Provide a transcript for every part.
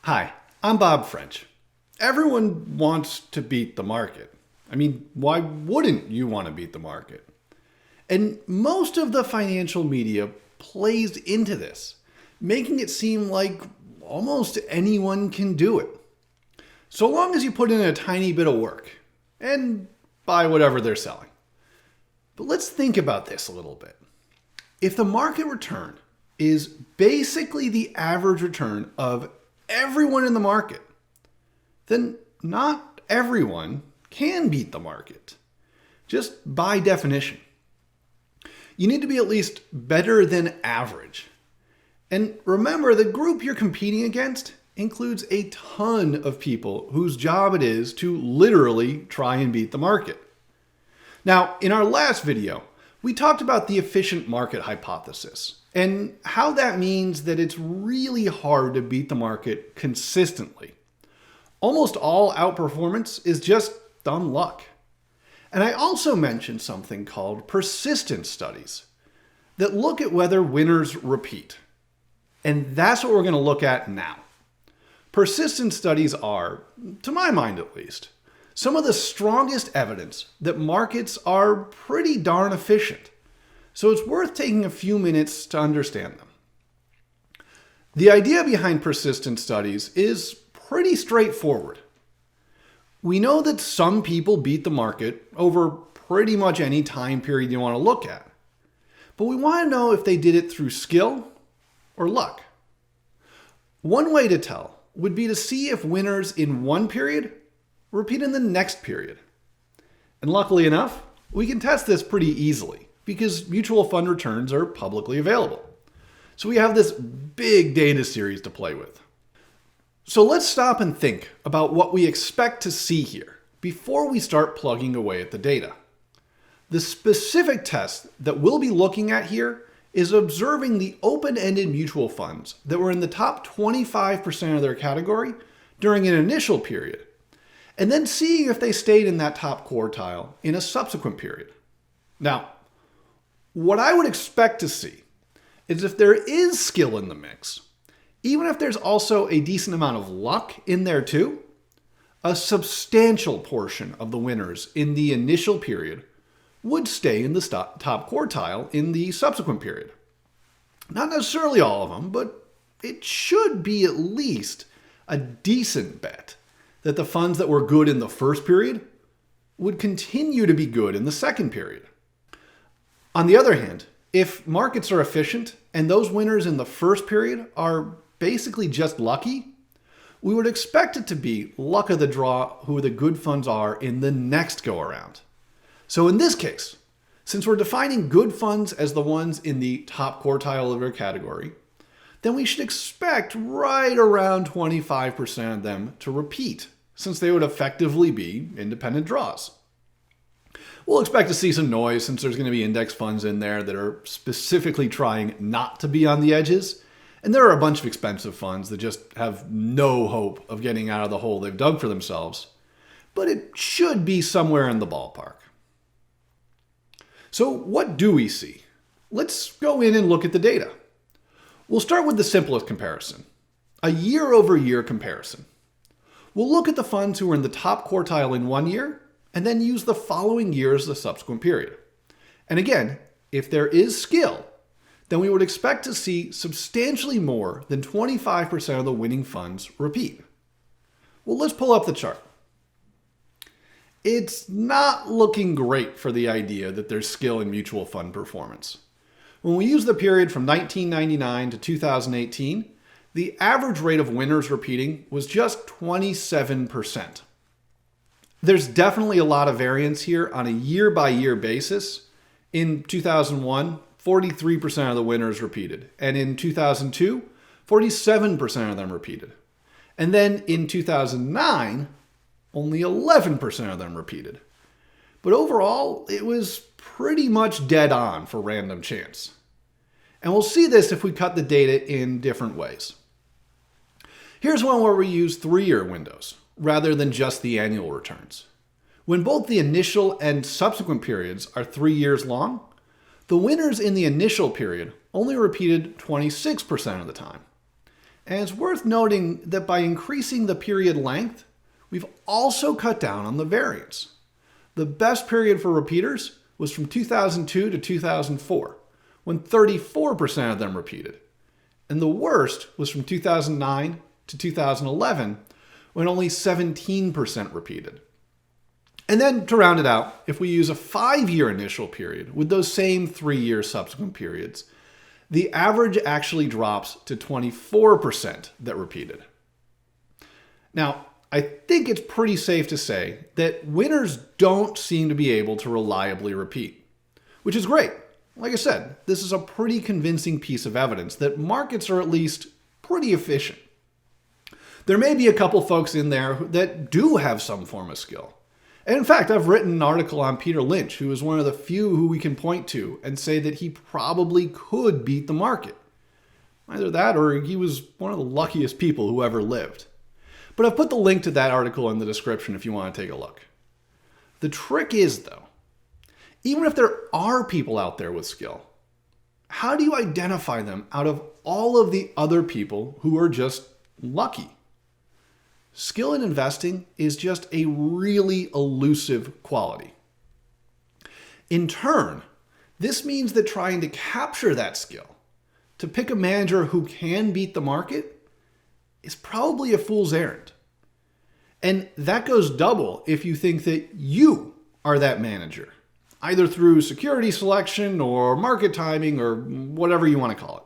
Hi, I'm Bob French. Everyone wants to beat the market. I mean, why wouldn't you want to beat the market? And most of the financial media plays into this, making it seem like almost anyone can do it. So long as you put in a tiny bit of work and buy whatever they're selling. But let's think about this a little bit. If the market return is basically the average return of everyone in the market, then not everyone can beat the market, just by definition. You need to be at least better than average. And remember, the group you're competing against includes a ton of people whose job it is to literally try and beat the market. Now, in our last video, we talked about the efficient market hypothesis and how that means that it's really hard to beat the market consistently. Almost all outperformance is just dumb luck. And I also mentioned something called persistence studies that look at whether winners repeat. And that's what we're going to look at now. Persistence studies are, to my mind at least, some of the strongest evidence that markets are pretty darn efficient. So it's worth taking a few minutes to understand them. The idea behind persistence studies is pretty straightforward. We know that some people beat the market over pretty much any time period you want to look at. But we want to know if they did it through skill or luck. One way to tell would be to see if winners in one period repeat in the next period. And luckily enough, we can test this pretty easily because mutual fund returns are publicly available. So we have this big data series to play with. So let's stop and think about what we expect to see here before we start plugging away at the data. The specific test that we'll be looking at here is observing the open-ended mutual funds that were in the top 25% of their category during an initial period, and then seeing if they stayed in that top quartile in a subsequent period. Now, what I would expect to see is if there is skill in the mix, even if there's also a decent amount of luck in there too, a substantial portion of the winners in the initial period would stay in the top quartile in the subsequent period. Not necessarily all of them, but it should be at least a decent bet that the funds that were good in the first period would continue to be good in the second period. On the other hand, if markets are efficient and those winners in the first period are basically just lucky, we would expect it to be luck of the draw who the good funds are in the next go around. So in this case, since we're defining good funds as the ones in the top quartile of their category, then we should expect right around 25% of them to repeat, since they would effectively be independent draws. We'll expect to see some noise since there's going to be index funds in there that are specifically trying not to be on the edges. And there are a bunch of expensive funds that just have no hope of getting out of the hole they've dug for themselves. But it should be somewhere in the ballpark. So what do we see? Let's go in and look at the data. We'll start with the simplest comparison, a year-over-year comparison. We'll look at the funds who were in the top quartile in one year and then use the following year as the subsequent period. And again, if there is skill, then we would expect to see substantially more than 25% of the winning funds repeat. Well, let's pull up the chart. It's not looking great for the idea that there's skill in mutual fund performance. When we use the period from 1999 to 2018, the average rate of winners repeating was just 27%. There's definitely a lot of variance here on a year-by-year basis. In 2001, 43% of the winners repeated. And in 2002, 47% of them repeated. And then in 2009, only 11% of them repeated. But overall, it was pretty much dead on for random chance. And we'll see this if we cut the data in different ways. Here's one where we use 3-year windows rather than just the annual returns. When both the initial and subsequent periods are 3 years long, the winners in the initial period only repeated 26% of the time. And it's worth noting that by increasing the period length, we've also cut down on the variance. The best period for repeaters was from 2002 to 2004, when 34% of them repeated. And the worst was from 2009 to 2011, when only 17% repeated. And then to round it out, if we use a 5-year initial period with those same 3-year subsequent periods, the average actually drops to 24% that repeated. Now, I think it's pretty safe to say that winners don't seem to be able to reliably repeat, which is great. Like I said, this is a pretty convincing piece of evidence that markets are at least pretty efficient. There may be a couple folks in there that do have some form of skill. And in fact, I've written an article on Peter Lynch, who is one of the few who we can point to and say that he probably could beat the market. Either that or he was one of the luckiest people who ever lived. But I've put the link to that article in the description if you want to take a look. The trick is, though, even if there are people out there with skill, how do you identify them out of all of the other people who are just lucky? Skill in investing is just a really elusive quality. In turn, this means that trying to capture that skill, to pick a manager who can beat the market, is probably a fool's errand. And that goes double if you think that you are that manager, either through security selection or market timing or whatever you want to call it.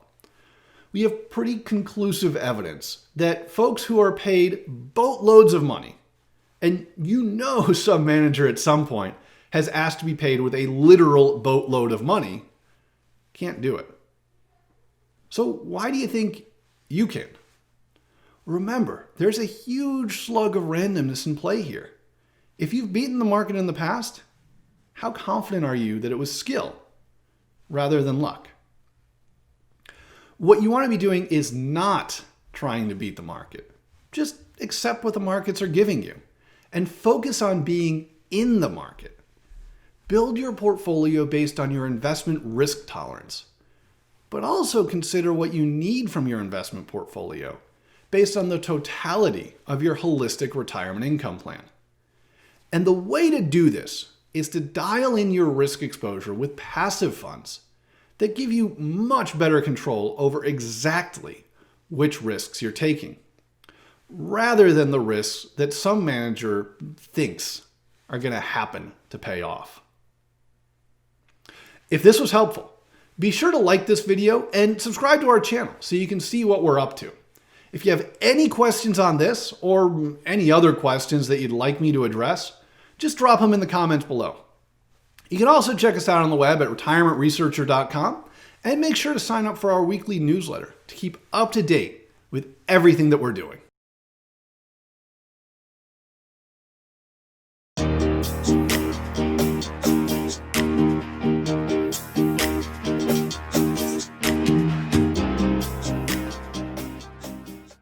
We have pretty conclusive evidence that folks who are paid boatloads of money, and you know some manager at some point has asked to be paid with a literal boatload of money, can't do it. So why do you think you can? Remember, there's a huge slug of randomness in play here. If you've beaten the market in the past, how confident are you that it was skill rather than luck? What you want to be doing is not trying to beat the market. Just accept what the markets are giving you and focus on being in the market. Build your portfolio based on your investment risk tolerance, but also consider what you need from your investment portfolio based on the totality of your holistic retirement income plan. And the way to do this is to dial in your risk exposure with passive funds that give you much better control over exactly which risks you're taking, rather than the risks that some manager thinks are going to happen to pay off. If this was helpful, be sure to like this video and subscribe to our channel so you can see what we're up to. If you have any questions on this or any other questions that you'd like me to address, just drop them in the comments below. You can also check us out on the web at retirementresearcher.com and make sure to sign up for our weekly newsletter to keep up to date with everything that we're doing.